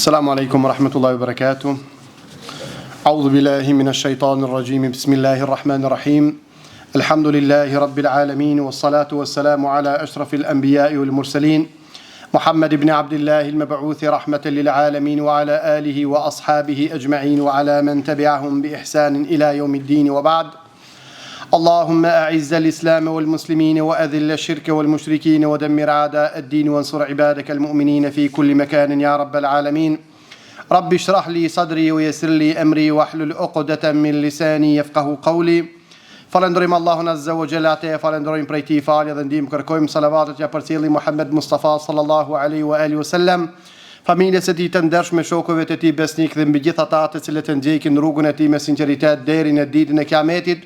السلام عليكم ورحمة الله وبركاته. أعوذ بالله من الشيطان الرجيم. بسم الله الرحمن الرحيم. الحمد لله رب العالمين، والصلاة والسلام على أشرف الأنبياء والمرسلين محمد بن عبد الله المبعوث رحمة للعالمين، وعلى آله وأصحابه أجمعين، وعلى من تبعهم بإحسان إلى يوم الدين، وبعد. اللهم أعز الإسلام والمسلمين، وأذل الشرك والمشركين، ودمر أعداء الدين، وانصر عبادك المؤمنين في كل مكان يا رب العالمين. رب اشرح لي صدري ويسر لي أمري واحلل عقدة من لساني يفقه قولي. Falendrojmë Allahun Azza wa Jalla, te falendrojmë prej tij falje dhe ndihmë, kërkojmë salavatet ja përcjelli Muhammed Mustafa sallallahu alaihi wa alihi wasallam, familjes së tij të ndershme, shokëve të tij besnik dhe mbi gjithë ata të cilët e ndjekin rrugën e tij me sinqeritet deri në ditën e Kiametit.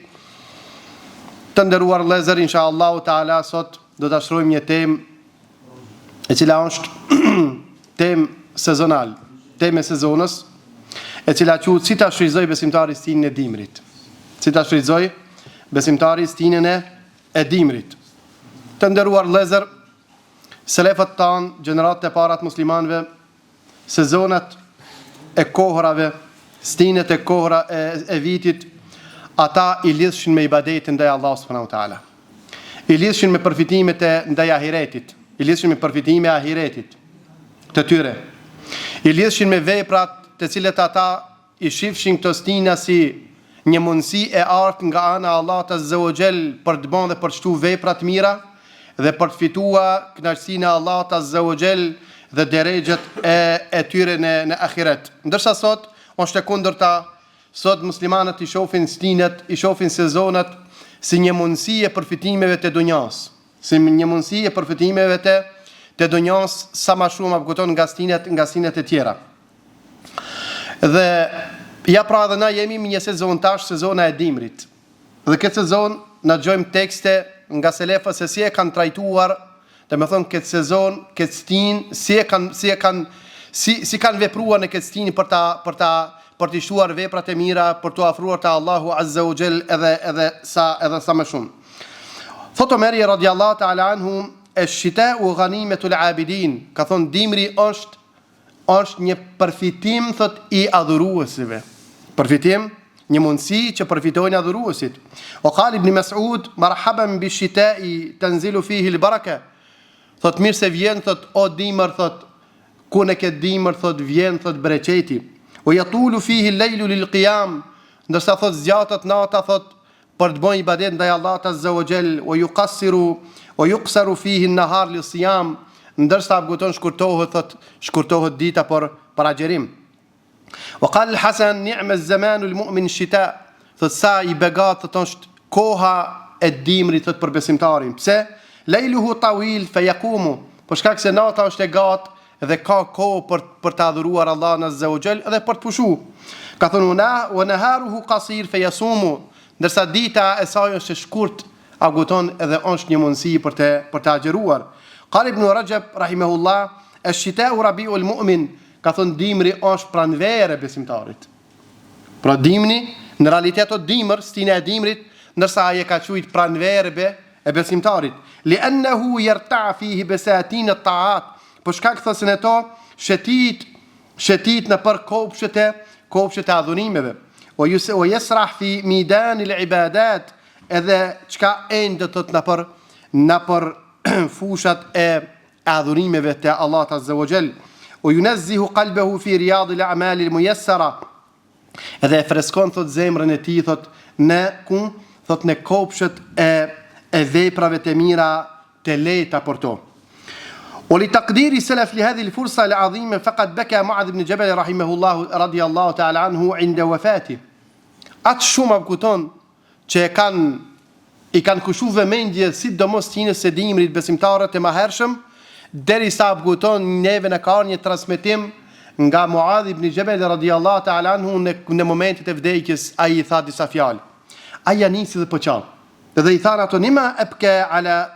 Të nderuar vëllezër, inshallah taala sot do ta shtrojmë një temë e cila është temë sezonal, temë e sezonës, e cila quhet si ta shfrytëzoj besimtari stinën e dimrit. Si ta shfrytëzoj besimtari stinën e dimrit. Të nderuar vëllezër, selefët tanë, gjeneratët e para të muslimanëve, sezonat e kohërave, stinët e kohëra e vitit, ata i lidhshin me ibadetin ndaj Allahut subhanahu wa taala. I lidhshin me përfitimet e ndaj ahiretit, i lidhshin me përfitimet e ahiretit të tyre. I lidhshin me veprat të cilet ata i shifshin këto stina si një mundësi e artë nga ana e Allahut azza wa jall për të bënë dhe për të shtuar vepra të mira dhe për të fituar kënaqësinë e Allahut azza wa jall dhe derexhet e tyre në ahiret. Ndërsa sot është e kundërta. Sot muslimanët i shohin stinët, i shohin sezonat si një mundësi e përfitimeve të dunjas, si një mundësi e përfitimeve të dunjas sa më shumë apëkuton nga stinët e tjera. Dhe ja pra dhe na jemi në një sezon tash, sezona e dimrit. Dhe këtë sezon na gjojmë tekste nga selefët se si e kanë trajtuar, dhe me thonë këtë sezon, këtë stinë, si kanë vepruar në këtë stinë për të shtuar veprat e mira, për të afruar te Allahu azza wa jall edhe sa më shumë. Thot Omeri radiallahu ta'ala anhu, "Ash-shita'u ghanimatul 'abidin", ka thonë dimri është një përfitim thot i adhuruesve. Përfitim, një mundësi që përfitojnë adhuruesit. O qal ibn Mas'ud, "Marhaban bish-shita'i tanzilu fihi al-baraka", thot mirë se vjen thot o dimër, thot ku në këtë dimër thot vjen thot bereqeti. O yatulu fihi al-laylu lil-qiyam, ndërsa thot zgjatet nata thot për të bënë ibadet ndaj Allahut azza wa jall. O yuqsaru fihi an-nahar lis-siyam, ndërsa apëguton shkurtohet dita për agjerim. Wa qala al-Hasan, "Ni'ma az-zamanu al-mu'min ash-shita", thot sa i begat thot është koha e dimrit thot për besimtarin. Pse? Layluhu tawil fa yaqumu, për shkak se nata është e gatë dhe ka kohë për të adhuruar Allahun azza wa jall dhe për të pushuar. Ka thonë wa naharuhu qasir fa yasumu, ndërsa dita e saj është e shkurt, aguton edhe është një mundësi për të agjeruar. Qal ibn Rajab rahimahullah, "Ash-shita'u rabi'ul mu'min", ka thonë dimri është pranverë e besimtarit. Pra dimri, në realitet o dimër, stina e dimrit, ndërsa aje ka quajtur pranverë e besimtarit. Li'annahu yarta'a fihi basatin at-ta'at, për shkak thosën e to shetit në për kopshtet e adhurimeve. O yasrah fi midan al-ibadat, edhe çka ende thot në për fushat e adhurimeve te Allahu azza wa jall. O yunazzihu qalbahu fi riyad al-a'mal al-muyassara, edhe freskon thot zemrën e tij thot në kopshtet e veprave të mira të lehta për to. ولتقدير السلف لهذه الفرصة العظيمة فقد بكى معاذ بن جبل رحمه الله رضي الله تعالى عنه عند وفاته. Atë shumë apëkuton që i kanë kushu vëmendje sidomos stinës së dimrit besimtarët e mëhershëm, derisa apëkuton neve në ka një transmetim nga Muadh ibn Jabal radhiyallahu ta'ala anhu në momentet e vdekjes, ai i tha disa fjalë. Ai ja nisi dhe po qan. Dhe i thanë ato nima ebke ala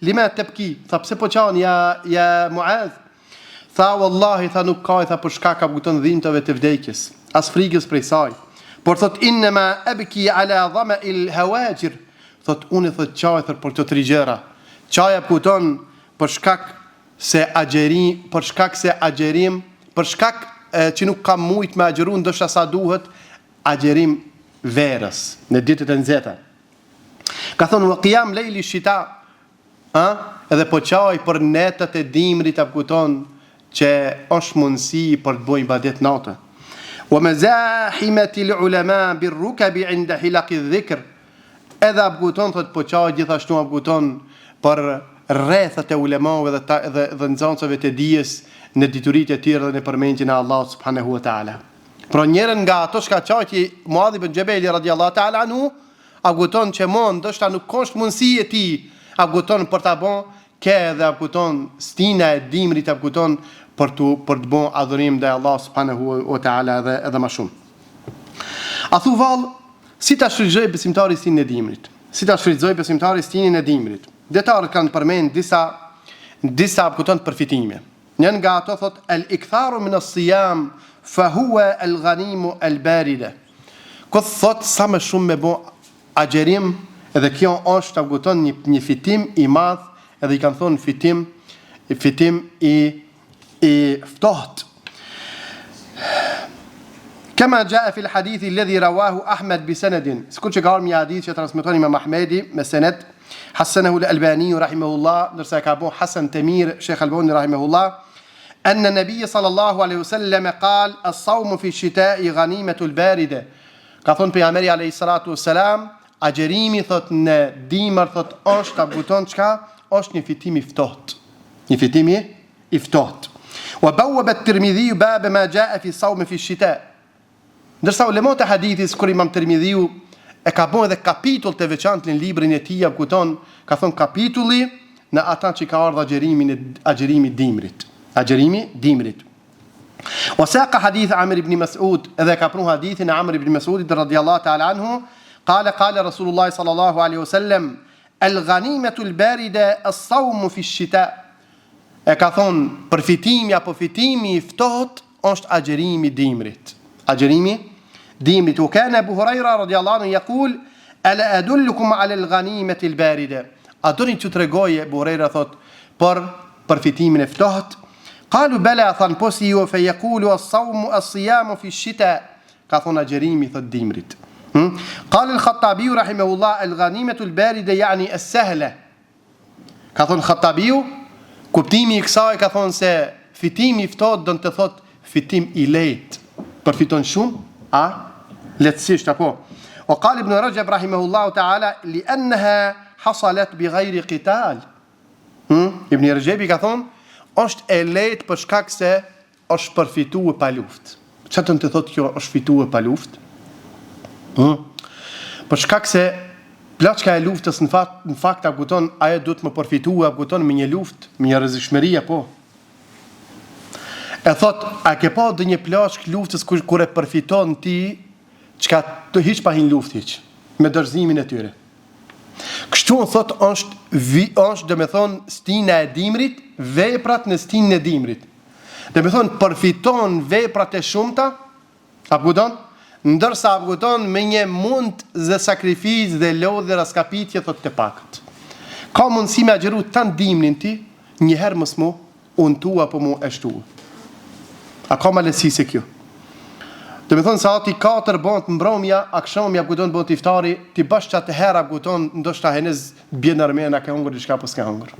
lima tebki, tha pse po qan ja Muadh? Tha wallahi, tha nuk ka, tha për shkak ka apëkuton dhimbtave të vdekjes, as frikës prej saj. Por thot innama abki ala dhama'il hawajir, thot unë thot qaj për të trigjera. Qaja apëkuton për shkak se agjerim, për shkak që nuk ka mujt me agjeru ndoshta sa duhet, agjerim verës në ditët e nxehta. Ka thonë wa qiyam lejli shita, edhe po qaj për netët e dimrit apo kupton që është mundësi për të bëjë ibadet natë. Wa mazahimati ulama birrukabi inda hilaqi dhikr, edhe apo kupton thot po qaj gjithashtu apo kupton për rrethat e ulemave dhe nxënësve të dijes në dituritë e tjera dhe në përmendjen e Allahut subhanahu wa taala. Pra njërin nga ato shka qajti Muadh ibn Jabali radiallahu ta'ala anhu, aguton që ndoshta nuk është mundësi e tij, aguton për ta bën ke edhe aguton stina e dimrit aguton për të bën adhurim ndaj Allah subhanahu wa ta'ala edhe më shumë. A thu vallë, si ta shfrytëzoj besimtari stinën e dimrit? Si ta shfrytëzoj besimtari stinën e dimrit? Dietarët kanë përmend disa aguton përfitime. Njën nga ato thot al-iktharu min as-siyam fa huwa al-ghanimu al-barida. Këtë thot sa më shumë me bo agjerim, edhe kjo është të guton një fitim i madh, edhe i kanë thonë fitim i ftoht. Kama jaa fi al-hadith alladhi rawahu Ahmad bi sanadin, sikur që ka një hadith që transmeton Imam Ahmedi me sanad, hasanahu al-Albani rahimahullah, ndërsa ka bu Hasan Tamir Sheikh Albani rahimahullah, أن النبي صلى الله عليه وسلم قال الصوم في الشتاء غنيمة الباردة. Ka thonë pejgamberi alayhi salatu wassalam, agjerimi thot në dimër thot është ta buton çka? Është një fitim i ftohtë. Një fitim i ftohtë. Wa bawwaba at-Tirmidhi bab ma jaa fi sawm fi ash-shita. Ndërsa ulemat e hadithit kur Imam Tirmidhiu e ka bën edhe kapitull të veçantë në librin e tij, kupton, ka thonë kapitulli në ata që ka ardhur agjerimi dimrit. Agjerimi dimrit. وساق حديث عمرو بن مسعود إذا كبروا حديث عمرو بن مسعود رضي الله تعالى عنه قال رسول الله صلى الله عليه وسلم الغنيمة الباردة الصوم في الشتاء. كثون برفيتيمي أبو فيتيمي فتوت أشت أجريمي ديمرت. أجريمي ديمرت. وكان أبو هريرة رضي الله عنه يقول ألا أدلكم على الغنيمة الباردة. أدوني تترجوي أبو هريرة ثوت برفيتيمي فتوت. قالوا بلى ثن بوسيو فيقول الصيام في الشتاء كثون جريمي ثد ديمرت. قال الخطابي رحمه الله الغنيمة الباردة يعني السهلة. كثون الخطابي كبتيمي كساي كثون سه فيتيمي فتوت دون تثوت فيتيم إليت برفيتون شوم لتسيش تابو. وقال ابن رجب رحمه الله تعالى لأنها حصلت بغير قتال. ابن رجب كثون është e lehtë për shkak se është përfituar pa luftë. Çfarë të thotë kjo është fituar pa luftë? Për shkak se plaçka e luftës në fakt apo ajo duhet të më përfituar apo me një luftë, me një rrezikshmëri apo. E thot, a ke pa ndonjë plaçkë luftës kur e përfiton ti, çka të hiç pa hin luftë hiç, me dorëzimin e tyre. Kështu thot është dhe me thonë stina e dimrit, veprat në stinën e dimrit. Dhe me thonë përfiton veprat e shumta, apguton, ndërsa apguton me një mund dhe sakrificë dhe lodhe raskapitje thot të pakët. Ka mundësi me agjeru tanë dimrin ti, njëherë mësmu, unë tu apo mu eshtu. A ka malesi se kjo? Dhe me thonë sa ati 4 bënd të mbromja, akshomja apguton bënd të iftari, ti bash që atë herë apguton, ndoshta henez bjë nërmena ka hungur, diçka po s'ka hungur.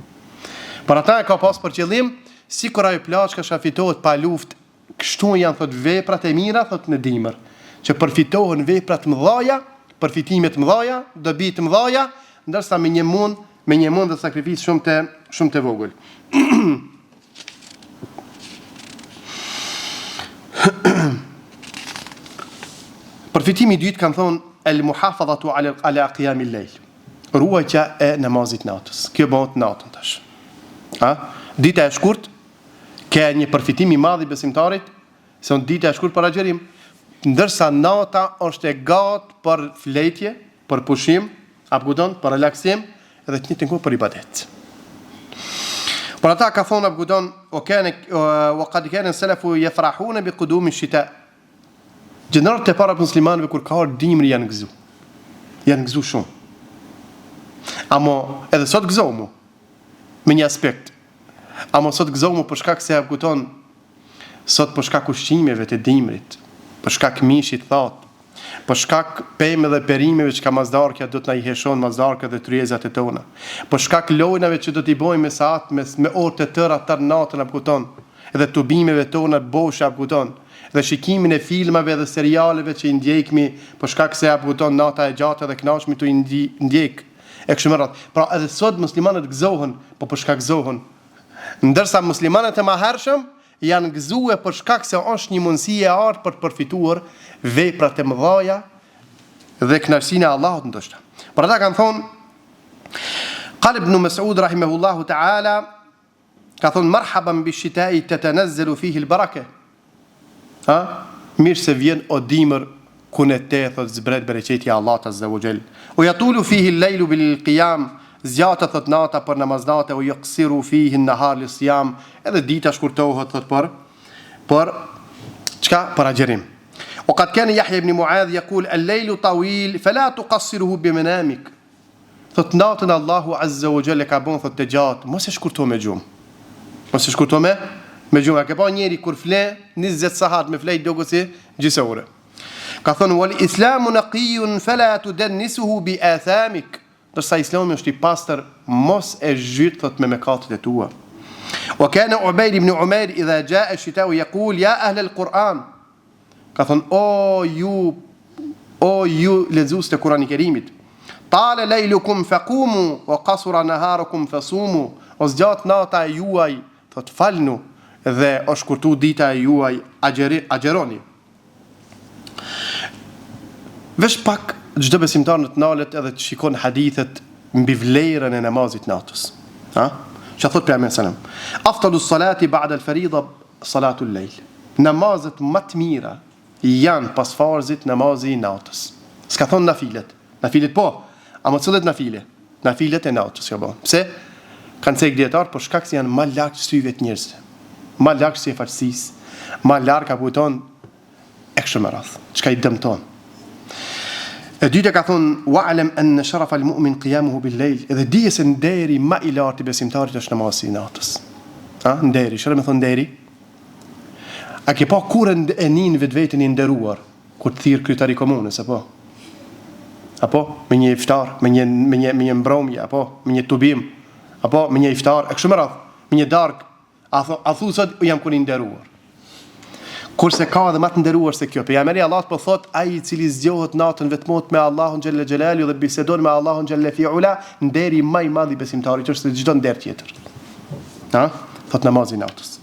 Për ata e ka pas për qëllim, si kur ajo plaçka shafitohet pa luftë, kështu janë thot veprat e mira thot në dimër, që përfitohen veprat mëdhaja, përfitimet mëdhaja, dobit mëdhaja, ndërsa me një mund dhe sakrificë shumë të vogël. Përfitimi i dytë kanë thonë el-muhafadhatu ala qiyamil layl. Ruajtja e namazit natës. Kjo bëhet natën tash. Dita e shkurt ka një përfitim i madh i besimtarit, se dita e shkurt për agjerim, ndërsa nata është e gatë për fletje, për pushim, abgudon, për relaksim, edhe të njëjtën kohë për ibadet. Por ata ka thonë abgudon, wa qad kana salafu yafrahuna bi qudumi ash-shita. Gjenerët e para muslimanëve kur ka ardhur dimri janë gëzu shumë. Amo edhe sot gëzomu me një aspekt. Amo sot gëzomu për shkak se kupton sot për shkak ushqimeve të dimrit, për shkak mishit thot, për shkak pemë dhe perimeve që ka mazdarkja do të na i heshon mazdarkët dhe tryezat e tona, për shkak lojnave që do t'i bojmë me saat me orë të tëra tër natën apo kupton, edhe tubimeve tona boshë apo kupton, dhe shikimin e filmave dhe serialeve që i ndjekmi për shkak se apo kupton nata e gjatë dhe kënaqshmi tu i ndjek e kështu me radhë. Pra edhe sot muslimanët gëzohen, po për shkak gëzohen, ndërsa muslimanët e mëhershëm janë gëzuar për shkak se është një mundësi e artë për të përfituar veprat e mëdha dhe kënaqësinë e Allahut ndoshta. Por ata kanë thonë, qal ibn Mas'ud rahimahullahu ta'ala, ka thonë marhaban bish-shita'i tatanazzalu fihi al-baraka. Mirë se vjen o dimër ku në te thot zbret bereqeti Allah azza wa jall. O yatulu fihi al-laylu bil-qiyam, zjata thot nata për namaznate, o yaqsiru fihi an-nahar lis-siyam, edhe dita shkurtohet thot për çka? Për agjerim. وقد كان يحيى بن معاذ يقول الليل طويل فلا تقصره بمنامك. Thot natën Allahu azza wa jall ka bën thot të gjatë, mos e shkurto me gjumë. Mos e shkurto me gjumë. Ka pa njeri kur fle 20 sahat me flej dogosi gjysë ore. Ka thonë wal islamu naqiyun fala tudannisuhu bi athamik. Dërsa Islami është i pastër, mos e zhyt thot me mëkatet e tua. Wa kana Ubayd ibn Umair idha jaa ash-shita'u yaqul ya ahla al-Quran. Ka thonë o ju lexues të Kur'anit Kerimit. Tala laylukum faqumu wa qasura naharukum fasumu. O zgjat nata e juaj thot falnu dhe o shkurtu dita e juaj agjeroni. Vesh pak çdo besimtar në të nalet edhe të shikon hadithet mbi vlerën e namazit natës. Që thot pejgamberi sallam, afdalu salati ba'da al-farida salatu al-layl. Namazet më të mira janë pas farzit namazi i natës. S'ka thon nafilet. Nafilet po, ama cilët nafile? Nafilet e natës, jo po. Pse? Kanë cek dietar për shkak se janë më larg syve të njerëzve. Më larg se falësisë, më larg apo ton e kështu me radhë. Çka i dëmton. E dyta ka thonë wa'lam an sharafa al-mu'min qiyamuhu bil-layl. Edhe dije se nderi më i lartë i besimtarit është namazi i natës. Nderi, çfarë më thon nderi? A ke pa kur e nin vetveten i nderuar kur të thirr kryetari komunës apo me një iftar, me një mbrëmje apo me një tubim apo me një iftar, e kështu me radhë, me një darkë, a thu sot jam kur i nderuar. Kurse ka edhe më të nderuar se kjo. Pejgamberi Allah po thot ai i cili zgjohet natën vetmot me Allahun xhalla xhelalu dhe bisedon me Allahun xhalla fi'ula, nderi më i madh i besimtarit është se çdo nder tjetër. Thot namazin natës.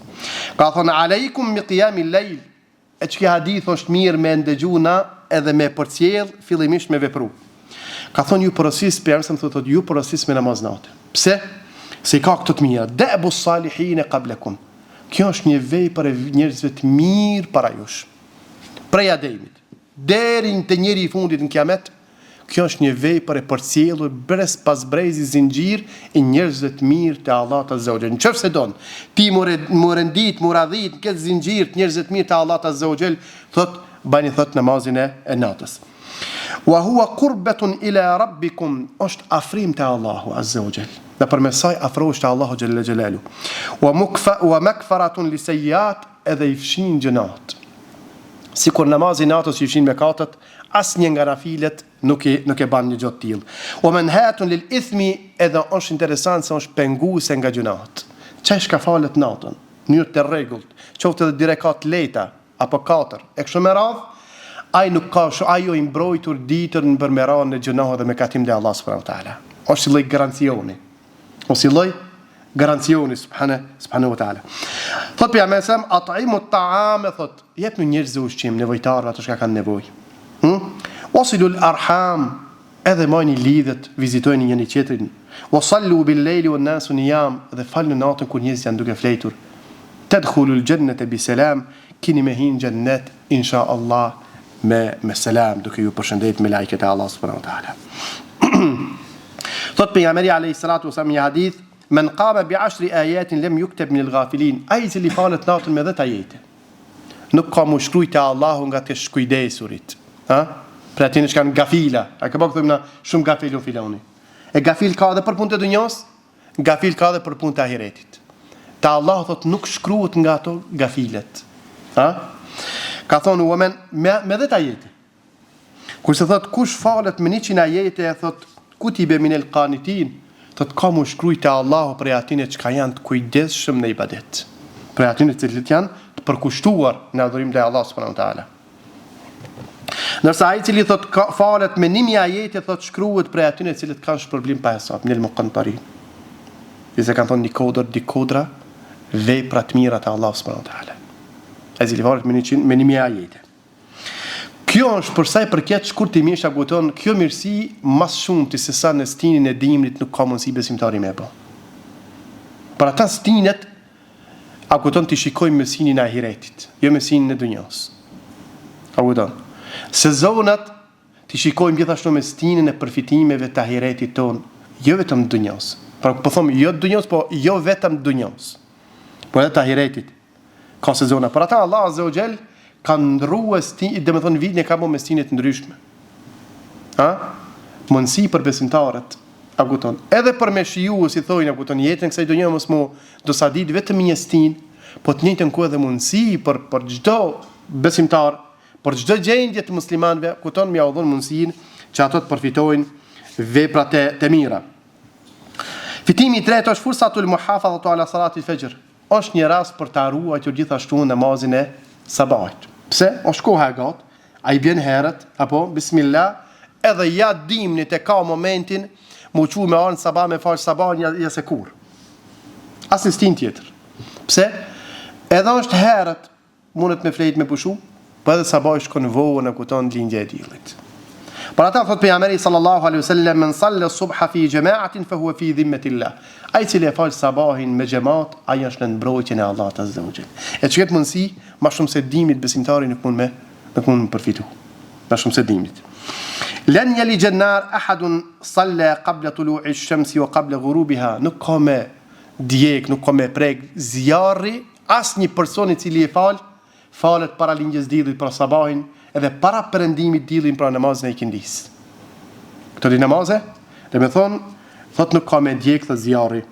Ka thonë aleikum mi qiyamil layl. E çka hadith është mirë me ndëgjuna edhe me përcjell fillimisht me vepru. Ka thonë ju porosis persëm thot ju porosis me namaz natë. Pse? Se ka këto të mira. Da'bu salihin qablakum. Kjo është një vepër e njerëzve të mirë para jush. Prej Ademit deri te njeri i fundit në kiamet, kjo është një vepër e përcjellur brez pas brezi zinxhir i njerëzve të mirë te Allah azza wa jall. Nëse don ti morendit, muradhit këtë zinxhir të njerëzve të mirë te Allah azza wa jall, thot bani thot namazin e natës. Wa huwa qurbatun ila rabbikum, është afrim te Allahu azza wa jall. Dhe përmes saj afrohesh te Allahu xhalla xhelalu. Wa makfaratun li sayyiat, edhe i fshin gjënat. Sikur namazi natës i fshin mëkatet, asnjë nga nafilet nuk e ban një gjë të tillë. Wa manhatun lil ithmi, edhe është interesant se është penguese nga gjënat. Çesh ka falet natën, në mënyrë të rregullt, qoftë edhe direkat leta apo 4, e kështu me radhë, ai nuk ka ajo i mbrojtur ditën për meran në gjënoh dhe mëkatim dhe Allah subhanahu wa taala. Është lloj garancioni. Ose lloj garancioni subhanahu wa taala. Thot për mesam at'imu at-ta'am, thot jepni njerëzve ushqim, nevojtarë ato që kanë nevojë. Wasilul arham, edhe mani lidhet, vizitojni njëri tjetrin. Wasallu bil-layli wan-nasu niyam, dhe falni natën kur njerëzit janë duke fletur. Tadkhulul jannata bi salam, kini me hin jannet insha Allah me selam, duke ju përshëndet me lajket e Allah subhanahu wa taala. Thot pejgamberi alayhi salatu wasallam një hadith, men qama bi 10 ayatin lam yuktab min al-ghafilin, ai cili falet natën me 10 ajete, nuk ka më shkruajtë Allahu nga të shkujdesurit. Për atë që kanë gafila, a ka bëu na shumë gafilu filoni. E gafil ka edhe për punë të dunjos, gafil ka edhe për punë të ahiretit. Ta Allahu thot nuk shkruhet nga ato gafilet. Ka thonë uamen me 10 ajete. Kurse thot kush falet me 100 ajete, thot kutibe minel qanitin, thot ka mu shkrujt e Allahu për atine që ka janë të kujdesshëm në ibadet, për atine që janë të përkushtuar në adhurim dhe Allah subhanahu wa taala. Nërsa ai cili thot falet me 1000 ajete, thot shkruhet për atine cilët kanë shpërblim pa hesab, minel muqantarin. Se kanë thonë një kodra vepra të mira të Allah subhanahu wa taala. Ai cili falet me 1000 ajete. Kjo është për sa i përket shkurtimisht aguton, kjo mirësi mas shumë të se sa në stinin e dimrit nuk ka mundësi besimtari me bë. Për ata stinet aguton të shikojmë mesinin e ahiretit, jo mesinin e dunjas. Aguton. Sezonat të shikojmë gjithashtu mesinin e përfitimeve të ahiretit ton, jo vetëm dunjas. Pra po them jo dunjas, po jo vetëm dunjas. Po edhe të ahiretit. Ka sezona. Për ata Allah azza wa jall ka ndruar dhe me thonë vitin e ka bo me stinet ndryshme. Mundësi për besimtarët, aguton. Edhe për me shiju, si thojnë, aguton, jetën kësaj do një mos mu do sa ditë vetëm një stin, po të njëjtën ku edhe mundësi për çdo besimtar, për çdo gjendje të muslimanëve, aguton më udhon mundësinë që ato të përfitojnë veprat e mira. Fitimi i tretë është fursatul muhafadhatu ala salati al-fajr. Është një rast për të ruajtur gjithashtu namazin e sabahit. Pse? O shkoha e gat, a i bjen herët, apo, bismillah, edhe ja dimnit e ka momentin, mu qu me arnë sabah, me falë sabah, ja se kur. As në stin tjetër. Pse? Edhe është herët, mundet me flejt me pushu, për edhe sabah i shkon vohën e kuton lindje e dilit. Për ata thot pejgamberi sallallahu alaihi wasallam, men salla subha fi jama'atin fa huwa fi dhimmatillah. Ai cili e fal sabahin me xhamat, ai është në mbrojtjen e Allahut azza wa jall. E çket mundsi, më shumë se dimit besimtari nuk mund me përfitu. Më shumë se dimit. Lan yalij an-nar ahadun salla qabla tulu'i ash-shamsi wa qabla ghurubiha. Nuk ka me djeg, nuk ka me prek zjarri as një person i cili e falet para lindjes diellit për sabahin, edhe para perëndimit diellin pra namazin e ikindis. Këto di namaze, dhe me thonë, thot nuk ka me djek të zjarri.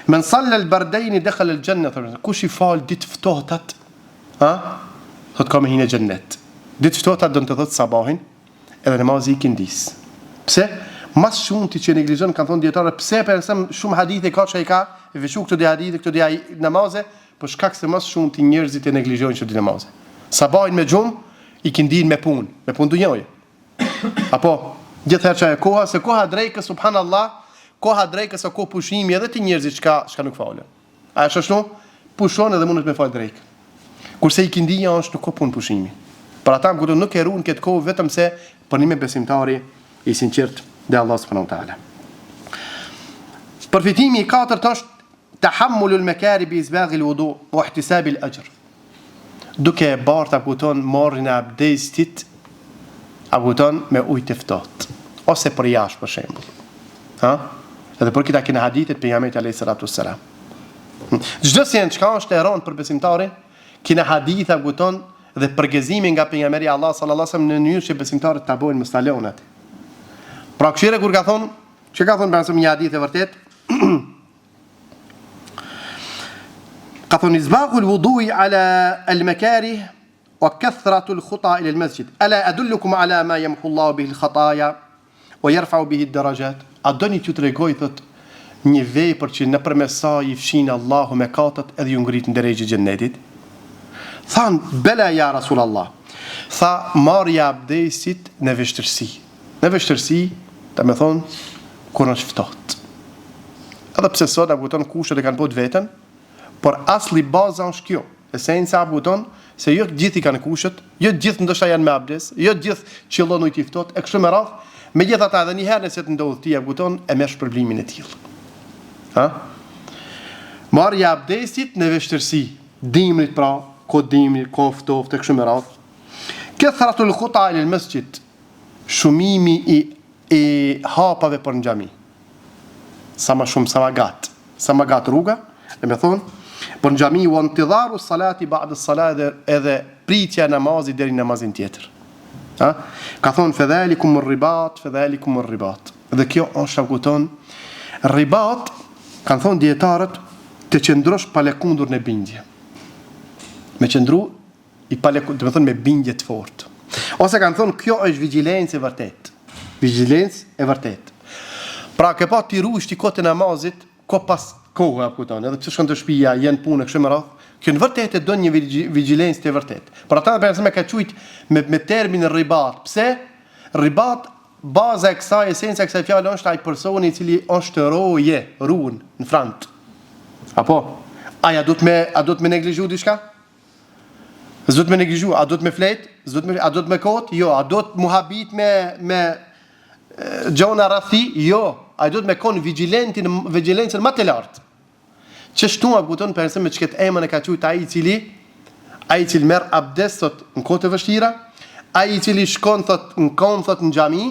Men salla al-bardejni dekhal al-janna, kush i fal ditë ftohtat, thot ka me hine gjennet. Ditë ftohtat do në të thot sabahin, edhe namazi ikindis. Pse? Mas shumë ti që neglizon, kanë thonë djetarë, pse për nësëm shumë hadithe ka që i ka, e veshu këto di hadithe, këto di namaze, për shkak se mas shumë ti njerëzit e neglizon që di namaze. Sabahin me gjumë, i kindin me punë dunjoje. Apo, gjithëherë që e koha, se koha drejke, subhanallah, koha drejke se kohë pushimi edhe të njerëzit çka nuk falen. A është ashtu? Pushon edhe mundet me fal drejke. Kurse i kindinja është nuk ka punë pushimi. Për ata më nuk e ruan këtë kohë vetëm se për një besimtari i sinqert dhe Allah subhanahu wa taala. Përfitimi i katërt është tahammulul makari bi isbaghi al-wudu wa ihtisabi al-ajr. Duke e bartë aguton marrin e abdestit aguton me ujë të ftohtë ose për jashtë për shembull. Edhe për këta kena hadithet pejgamberit alayhis salatu wassalam. Çdo sen çka është e rënd për besimtarin, kena hadith aguton dhe përgëzimi nga pejgamberi Allah sallallahu alaihi wasallam në mënyrë që besimtarët ta bojnë mustalonat. Pra këshire kur ka thonë, që ka thonë bënësëm një hadith e vërtet, ka thonë izbagu l'wudu'i ala al-makari wa kathratu al-khuta ila al-masjid. Ala adullukum ala ma yamhu Allahu bihi al-khataya wa yarfa'u bihi ad-darajat. A doni t'ju tregoj thot një vepër që nëpërmes saj i fshin Allahu mëkatet edhe ju ngrit në drejtë xhennetit? Than bela ya Rasulullah. Tha marrja abdesit në vështirësi. Në vështirësi, ta me thonë, kur është ftohtë. Edhe pse sot abuton kushtet e kanë bërë vetën, por asli baza është kjo. Esenca abuton se jo të gjithë i kanë kushtet, jo të gjithë ndoshta janë me abdes, jo të gjithë qëllon ujë i ftohtë, e kështu me radhë, megjithatë edhe një herë nëse të ndodh ti abuton e merr shpërblimin e tillë. Marrja abdesit në vështirësi, dimrit pra, ko dimrit, ko ftohtë e kështu me radhë. Kathratul khuta ila al-masjid, shumimi i hapave për në xhami. Sa më shumë, sa më gat rruga, dhe me thonë, për në xhami u intidharu salati ba'da salat edhe pritja namazit deri namazin tjetër. Ka thonë fadhalikum ar-ribat. Dhe kjo është shkuton ribat, kanë thonë dietarët, të qëndrosh pa lëkundur në bindje. Me qëndru do të thonë me bindje të fortë. Ose kanë thonë kjo është vigjilencë e vërtet. Vigjilencë e vërtet. Pra ke pa ti ruaj ti kohën e namazit, ko pas kohë apo kupton, edhe pse shkon të shtëpia, janë punë kështu më radh. Kjo në vërtet e don një vigjilencë të vërtet. Por ata për shembull ka thujt me termin ribat. Pse? Ribat, baza e kësaj, esenca e kësaj fjale është ai personi I cili është roje, ruan në front. Apo a do të me neglizhu diçka? S'do të me neglizhu, a do të me flet? A do të me kot? Jo, a do të muhabit me gjona rrathi? Jo, a do të me kon vigjilencën më të lartë. Çështu apo kupton për shembull çket emën e ka thujt ai I cili merr abdes thot në kohë të vështira, ai I cili shkon thot në kom thot në xhami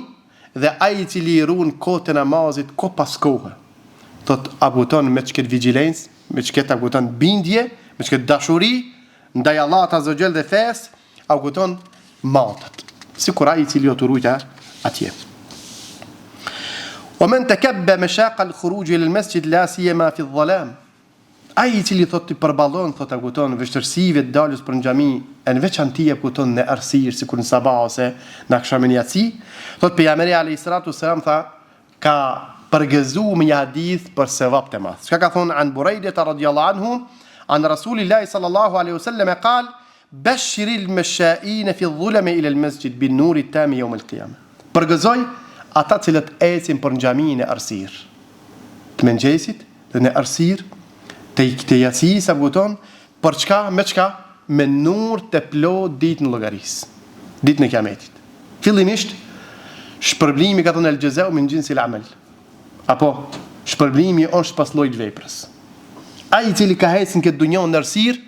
dhe ai I cili ruan kohën e namazit kohë pas kohë. Thot apo kupton me çket vigjilencë, me çket apo kupton bindje, me çket dashuri ndaj Allahut Azza wa Jall dhe fes, apo kupton matat. Sikur ai I cili o turujta atje. ومن تكبى مشاق الخروج إلى المسجد لا سيما في الظلام. Ai I cili thot të përballon thot apo kupton vështirësive të daljes për në xhami, në veçanti apo kupton në errësirë sikur në sabah ose në akşamën yatsi, thot pejgamberi alayhis salatu wassalam tha ka përgëzuar me një hadith për sevap të madh. Çka ka thonë an Burayda radhiyallahu anhu an Rasulillahi sallallahu alaihi wasallam قال بشر المشائين في الظلم إلى المسجد بالنور التام يوم القيامة. Përgëzoj ata cilët ecin për në xhaminë e errësirë. Të mëngjesit dhe në errësirë të jacis apo kupton për çka me çka me nur të plot ditën e llogarisë, ditën e kiametit. Fillimisht shpërblimi ka thonë el jazaa min jinsi al amal. Apo shpërblimi është pas llojit veprës. Ai I cili ka ecën këtë dunjë në errësirë,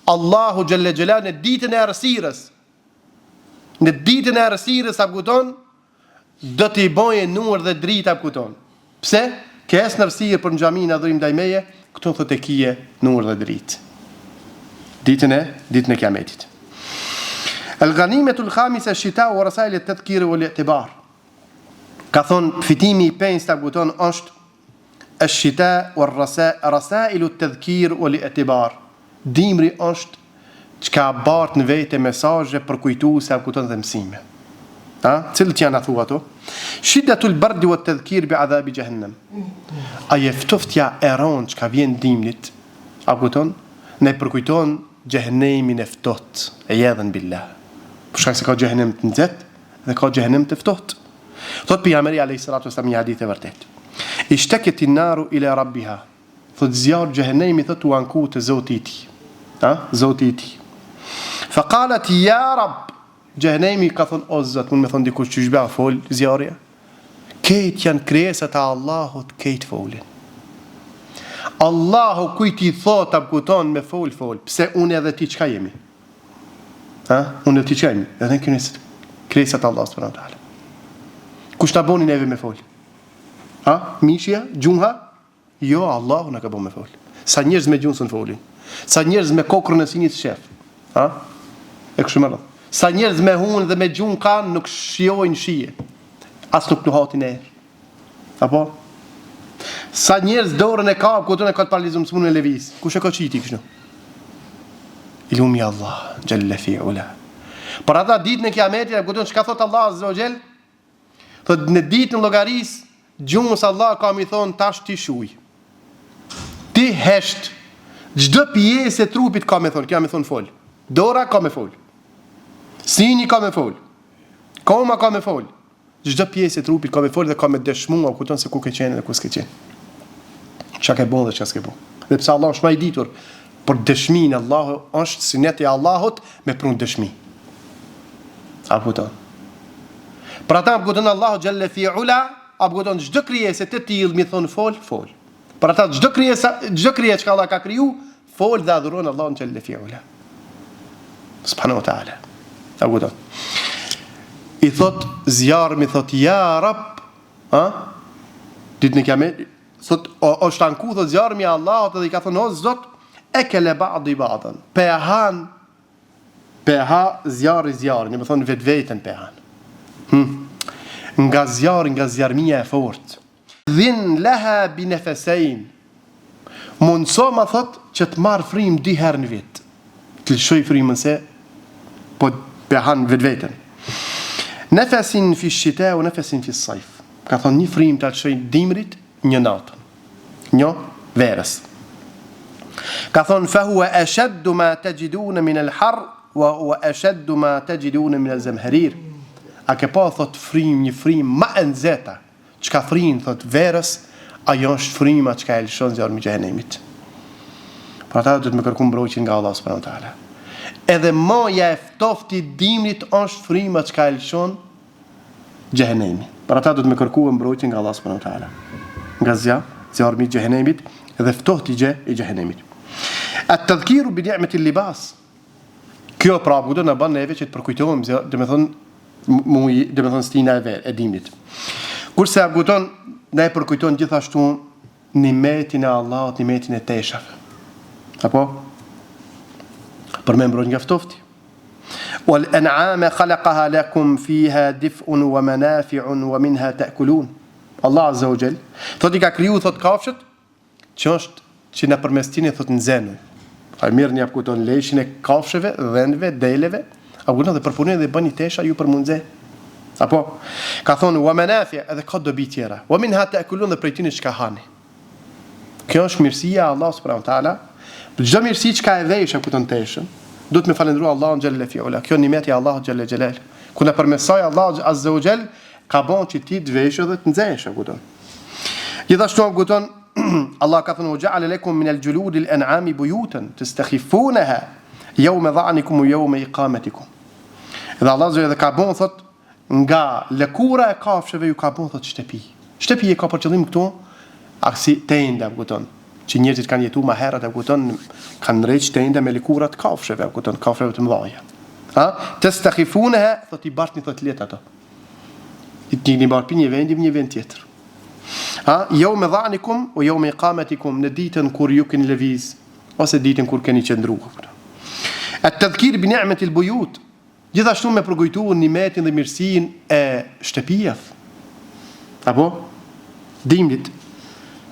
Allahu xhalla xhelal në ditën e errësirës. Në ditën e errësirës apo kupton do t'i bëjë nur dhe dritë apo kupton. Pse? Ke ecën në errësirë për në xhaminë adhurim ndaj meje, këtu thotë kije nur dhe dritë. Ditën e kiametit. Al-ghanimatu al-khamisa ash-shita wa rasail at-tadhkir wal-i'tibar. Ka thon fitimi I pestë apo kupton është ash-shita wa rasail at-tadhkir wal-i'tibar. Dimri është çka bart në vetë mesazhe për kujtuese apo kupton dhe mësime. Cilët janë ato ato? Shiddatul bardi wa tadhkir bi'adhabi jahannam. A jeftoftja e ron çka vjen dimnit, apo kupton? Ne përkujton xhehenemin e ftohtë, e jedhen billah. Për shkak se ka xhehenem të nxehtë dhe ka xhehenem të ftohtë. Thot pejgamberi alayhis salatu wasallam një hadith e vërtet. Ishtakat an-naru ila rabbiha. Thot zjarr xhehenemi thot u anku te Zoti I tij. Zoti I tij. Faqalat ya rab. Xhehenemi ka thon o Zot, mund me thon dikush që shbëa fol zjarja. Këtë janë krijesat e Allahut, këtë folin. Allahu kujt I thot apo kupton me fol. Pse unë edhe ti çka jemi? Unë edhe ti çka jemi? Edhe krijesat e Allahut subhanahu wa taala. Kush ta boni neve me fol? Mishja, gjunha? Jo, Allahu na ka bën me fol. Sa njerëz me gjuhën folin. Sa njerëz me kokrën e sinit shef. E kështu më radh. Sa njerëz me hunë dhe me gjuhën kanë nuk shijojnë shije. As nuk nuhatin erë. Apo? Sa njerëz dorën e ka, ku tonë ka të paralizum smunën e lëviz. Kush e ka qiti kështu? Ilumi Allah, xhalla fi ula. Por ata ditën e kiametit, ku tonë çka thot Allah azza wa jall? Thot në ditën e llogarisë, gjumës Allah ka mi thonë tash ti shuj. Ti hesht. Çdo pjesë e trupit ka me thonë, ka me thonë fol. Dora ka me fol. Sini ka me fol. Koma ka me fol. Çdo pjesë e trupit ka me fol dhe ka me dëshmuar kupton se ku ke qenë dhe ku s'ke qenë. Çka ke bën dhe çka s'ke bën. Dhe pse Allah është më I ditur për dëshminë, Allahu është sineti I Allahut me prunë dëshmi. Apo ta. Për ata apo don Allahu xhalla fi ula, apo don çdo krijesë të tillë mi thon fol. Për ata çdo krijesë që Allah ka kriju, fol dhe adhuron Allahun xhalla fi ula. Subhanahu wa taala. Apo don. I thot zjarë mi thot ja rab, ditën e kiametit, thot o shtanku thot zjarë mi Allahut dhe I ka thonë o Zot, ekele ba'di ba'dan. Peha zjarë, një më thonë vetveten pehan. Nga zjarëmia e fort. Dhin leha binefesein. Mundso ma thot që të marë frim 2 herë në vit. Të lëshoj frimën se po behan vetveten. Nefesin fi shita u nefesin fi sajf. Ka thonë një frim të alëshoj dimrit, një natën, një verës. Ka thonë fahua ashaddu ma tajiduna min al-har wa ashaddu ma tajiduna min al-zamharir. A ke pa thot frim, një frim ma e nxehta. Çka frim thot verës, ajo është frima çka e lëshon zjarmi i xhenemit. Pra ata do të më kërkojnë mbrojtjen nga Allah subhanahu wa taala. Edhe moja e ftofti dimrit është frima çka e lëshon xhenemi. Pra ata do të më kërkojnë mbrojtjen nga Allah subhanahu wa taala. Nga zjarmi i xhenemit dhe ftohti i xhenemit. At-tadhkiru bi ni'mati al-libas. Kjo pra do na bën neve që të përkujtojmë, domethënë stina e dimrit. Kurse abuton ne përkujton gjithashtu nimetin e Allahut, nimetin e teshave. Apo për me mbrojtje nga ftofti. Wal an'ama khalaqaha lakum fiha dif'un wa manafi'un wa minha ta'kulun. Allah azza wa jall thotë ka kriju thot kafshët që është që në përmes tine thot nxenu. Ai mirë një apkuton leshin e kafshëve, dhenve, deleve, apkuton dhe përpunin dhe bëni tesha ju për mundze. Apo ka thonë wa manafi' edhe ka dobi tjera. Wa minha ta'kulun dhe prej tine çka hani. Kjo është mirësia e Allah subhanahu wa taala. Për çdo mirësi çka e vesh apkuton teshën, do të më falendroj Allahun xhalla fi'ula. Kjo nimeti e Allahut xhalla xhelal. Ku na përmesoj Allah azza wa jall ka bon që ti të vesh dhe të nxesh apkuton. Gjithashtu apkuton Allah ka thënë ja'ala lakum min al-julud al-an'ami buyutan tastakhifunaha yawma dha'nikum wa yawma iqamatikum. Dhe Allah zë ka bon thot nga lëkura e kafshëve ju ka bon thot shtëpi. Shtëpi e ka për qëllim këtu aksi tenda kupton. Që njerëzit kanë jetuar më herët kupton kanë rreth tenda me lëkurat kafshëve kupton kafshëve të mëdha. Ha? Tastakhifunaha thot I bartni thot let ato. I keni bërë një vend një vend tjetër. Ha, yawma dha'nikum wa yawma iqamatikum në ditën kur ju keni lëviz ose ditën kur keni qëndruar. At-tadhkir bi ni'mati al-buyut. Gjithashtu me përkujtuar nimetin dhe mirësinë e shtëpijave. Apo dimrit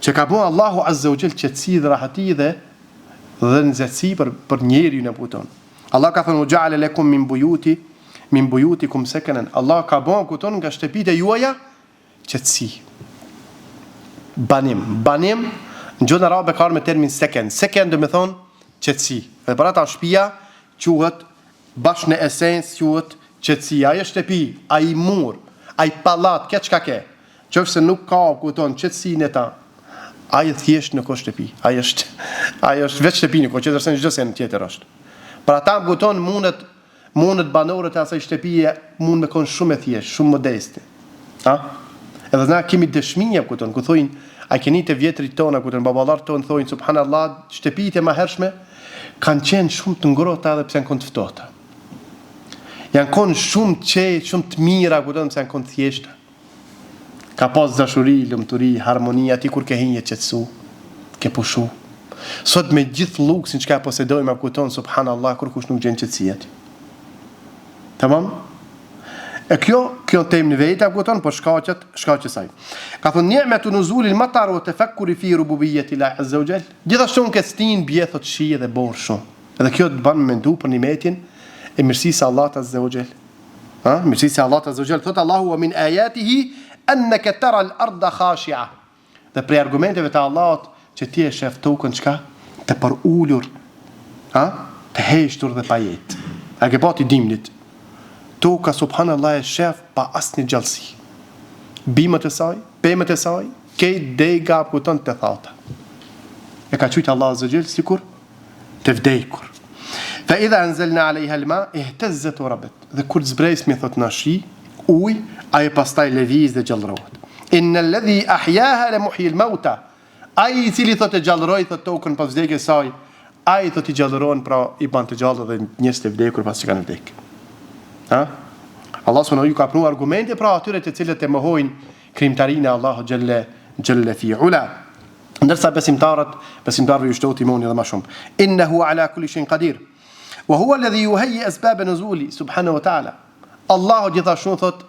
që ka bën Allahu azza wa jall qetësi dhe rahati dhe nxehtësi për njeriu në puton. Allah ka thënë ja'ala lakum min buyutikum sakanan. Allah ka bën kuton nga shtëpitë juaja qetësi. Banim në gjuhën arabe ka me termin seken. Seken do me thonë qetësi. Dhe për ata shtëpia quhet bashkë në esencë quhet qetësi. Ai shtëpi, ai mur, ai pallat, këtë çka ke. Qofse nuk ka kupton qetësinë e ta. Ai thjesht nuk është shtëpi. Ai është vetë shtëpi, nuk është çdo sen tjetër është. Për ata kupton mundet banorët e asaj shtëpie mund me kon shumë e thjesht, shumë modeste. Ha? Edhe na kemi dëshmia kupton, ku thojnë a keni të vjetrit tona kupton, baballar ton thojnë subhanallahu, shtëpitë e mëhershme kanë qenë shumë të ngrohta edhe pse janë të ftohta. Janë kon shumë të qetë, shumë të mira kupton, pse janë kon të thjeshta. Ka pas dashuri, lumturi, harmoni aty kur ke hinje qetësu, ke pushu. Sot me gjithë luksin çka posedojmë kupton subhanallahu kur kush nuk gjen qetësi aty. Tamam? E kjo temë në vetë kupton, por shkaqet saj. Ka thonë ni'matu nuzulil matar wa tafakkuri fi rububiyyati Allah azza wa jall. Gjithashtu në stin bie thot shi dhe borë shumë. Edhe kjo të bën mendu për nimetin e mirësisë së Allahut azza wa jall. Ha? Mirësisë së Allahut azza wa jall thot Allahu wa min ayatihi annaka tara al-ardha khashi'a. Dhe për argumenteve të Allahut që ti e shef tokën çka të përulur, ha? Të heshtur dhe pa jetë. A ke pati dimnit? Toka subhanallahu e shef pa asnjë gjallësi. Bimët e saj, pemët e saj, kejt dega kupton të thata. E ka thujt Allah azza jall sikur të vdekur. Fa idha anzalna 'alayha al-ma ihtazzat wa rabat. Dhe kur zbresmi thot na shi, ujë, ai pastaj lëviz dhe gjallërohet. Innal ladhi ahyaha la muhyi al-mauta. Ai I cili thot e gjallëroi thot tokën pas vdekjes saj, ai thot I gjallëron pra I ban të gjallë dhe njerëz të vdekur pas që kanë vdekur. Ha? Allah subhanahu ju ka pru argumente pra atyre të cilët e mohojnë krijimtarinë e Allahut xhalla fi ula. Ndërsa besimtarëve ju shtohet imani dhe më shumë. Innahu ala kulli shay'in qadir. Wa huwa alladhi yuhayyi asbab nuzuli subhanahu wa ta'ala. Allahu gjithashtu thot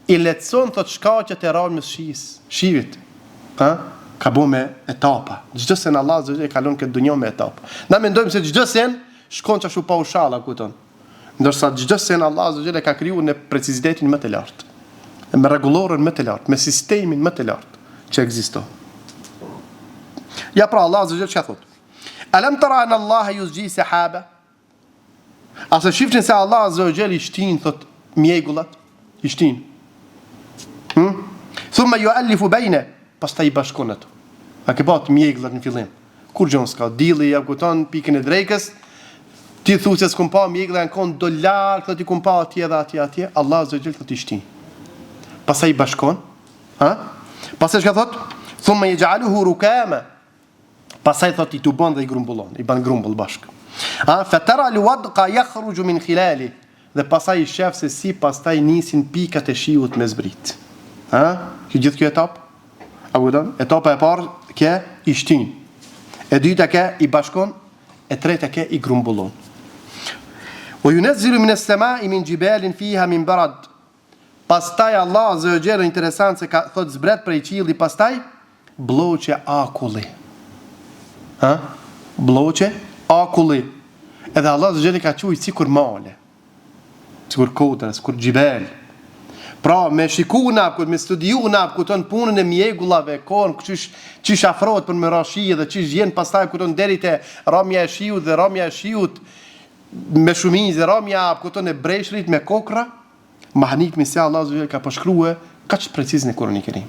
I lehtëson thot shkaqet e rarmës shivit. Ha? Ka bëu me etapa. Çdo sen Allah zoti e kalon këtë dunjë me etapa. Na mendojmë se çdo sen shkon çashtu pa ushalla kupton. Ndërsa çdo sen Allah azza wa jalla ka krijuar në precizitetin më të lartë, me rregullorën më të lartë, me sistemin më të lartë që ekziston. Ja pra Allah azza wa jalla çka thot? Alam tara an Allah yuzji sahaba? Asa shiftin se Allah azza wa jalla i shtin thot mjegullat, i shtin. Thumma yu'allifu bayna, pastaj i bashkon ato. A ke pat mjegullat në fillim? Kur gjon s'ka dilli, ja kupton pikën e drekës. Ti thu se s'kum pa mjegla në kon do larg, thot i kum pa atje dhe atje, Allah azza wa jalla thot i shtin. Pastaj i bashkon, pastaj çka thot? Thumma yaj'aluhu rukama. Pastaj thot i tubon dhe i grumbullon, i ban grumbull bashk. Fatara alwadqa yakhruju min khilali. Dhe pastaj i shef se si pastaj nisin pikat e shiut me zbrit. Që gjithë kjo etap, a kupton? Etapa e parë ke i shtin. E dyta ke i bashkon, e treta ke i grumbullon. Wa yunazzilu min as-sama'i min jibalin fiha min barad. Pastaj Allah azza wa jalla interesant se ka thot zbret prej qielli, pastaj blloqe akulli. Blloqe akulli. Edhe Allah azza wa jalla ka thujë sikur male. Sikur kodra, sikur jibal. Pra me shiku na, me studiu na, kupton punën e mjegullave, kon çish afrohet për me rashi dhe çish vjen pastaj kupton deri te ramja e shiut dhe ramja e shiut me shumicë, ramja kupton e breshrit me kokra, mahnit me se Allah azza wa jalla ka përshkruar kaq preciz në Kur'anin e Kerim.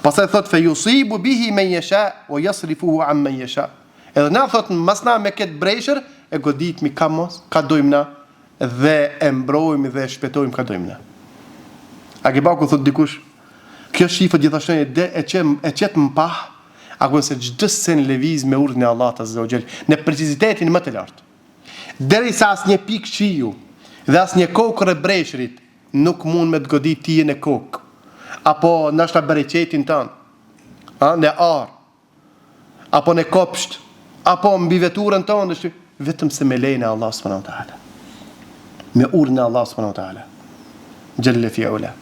Pastaj thot fe yusibu bihi man yasha wa yasrifuhu amman yasha. Edhe na thot masna me kët breshër e goditmi ka mos, ka dojmë na dhe e mbrojmë dhe e shpëtojmë ka dojmë na. A ke baku thot dikush, kjo shifët gjithashtu e qet më pah, ako se çdo sen lëviz me urdhën e Allahut azza wa jall, në precizitetin më të lartë. Derisa asnjë pikë shiu dhe asnjë kokër e breshrit nuk mund me të godit tije në kokë, apo nashta bereqetin tënd, në ar, apo në kopsht, apo mbi veturën tonë, vetëm se me lejnë e Allah subhanahu wa taala. Me urdhën e Allah subhanahu wa taala. Jalla fi ula.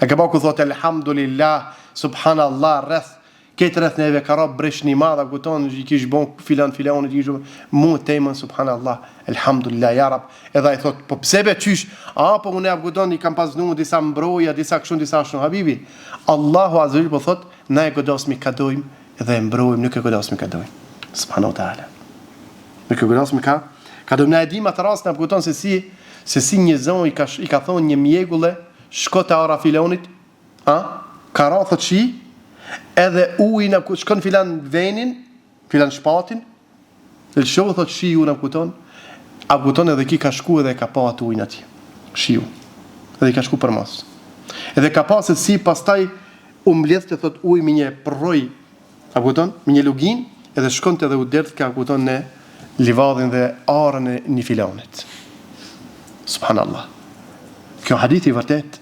E ka baku thot elhamdulillah, subhanallah, rreth këtë rreth neve ka rab bresh një madha, kuton i kish bon filan, i kish mu temën, subhanallah, elhamdulillah, ja rab. Edhe i thot, po pse be qysh, po unë e kuton i kam pasnu disa mbroja, disa këshun, disa shun, habibi. Allahu azza wa jalla po thot, na e godosmi kadojmë dhe e mbrojmë, nuk e godosmi kadojmë. Subhanahu wa taala. Nuk e godosmi kadojmë. Na e dim atë rast na kuton se si një zon i ka thonë një mjegulle, shko te ara filonit, ka rathët shi, edhe ujna shkon filan venin, filan shpatin, dhe shohë thot shiu na kuton, a kuton edhe ki ka shku edhe ka pa atë ujnë atje, shiu, edhe i ka shku për mas. Edhe ka pa se si pastaj mbledh të thot uj me një përroj, a kuton, me një lugin, edhe shkon të edhe u derdh ka kuton në livadhin dhe arën e një filonit. Subhanallah. Kjo hadith i vërtet.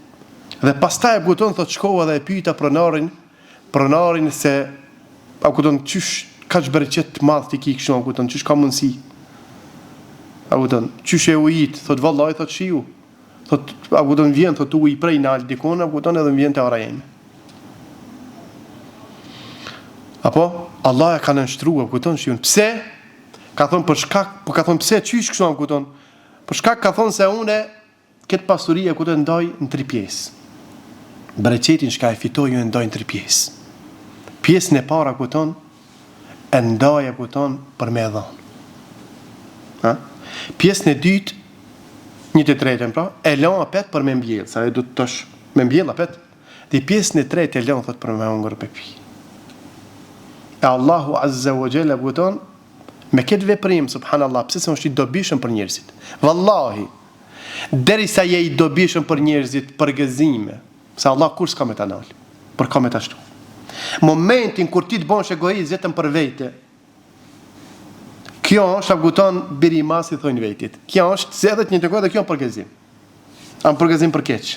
Dhe pastaj e kupton thot shkova dhe e pyeta pronarin se a kupton çysh kaq bereqet të madh ti ki kështu, a kupton çysh ka mundsi. A kupton çysh e ujit, thot vallahi thot shiu. Thot a kupton vjen thot uji prej nal dikon, a kupton edhe vjen te ara jeme. Apo Allah e ka nënshtruar, kupton shiun. Pse? Ka thon për shkak, po ka thon pse çysh kështu, a kupton. Për shkak ka thonë se une këtë pasurie ku të ndoj në 3 pjesë. Bereqetin shka e fitoj ju e ndoj në 3 pjesë. Pjesën e para ku tonë, e ndoj e ku tonë për me edhonë. Pjesën e dytë, një të tretën pra, e lanë apet për me mbjellë, sa e du të tosh me mbjellë apet, dhe pjesën e tretë e lanë thot për me hongër për pi. E Allahu azza wa jalla ku tonë, me këtë veprim, subhanallah, pse se është i dobishëm për njerëzit. Wallahi, derisa je i dobishëm për njerëzit, për gëzime, se Allah kur s'ka me ta nalë, për ka me ta shtu. Momentin kur ti të bosh egoist vetëm për vete, kjo është aguton birimas i thojnë vetit. Kjo është se edhe të një të kohë dhe kjo për gëzim. Am për gëzim për keq.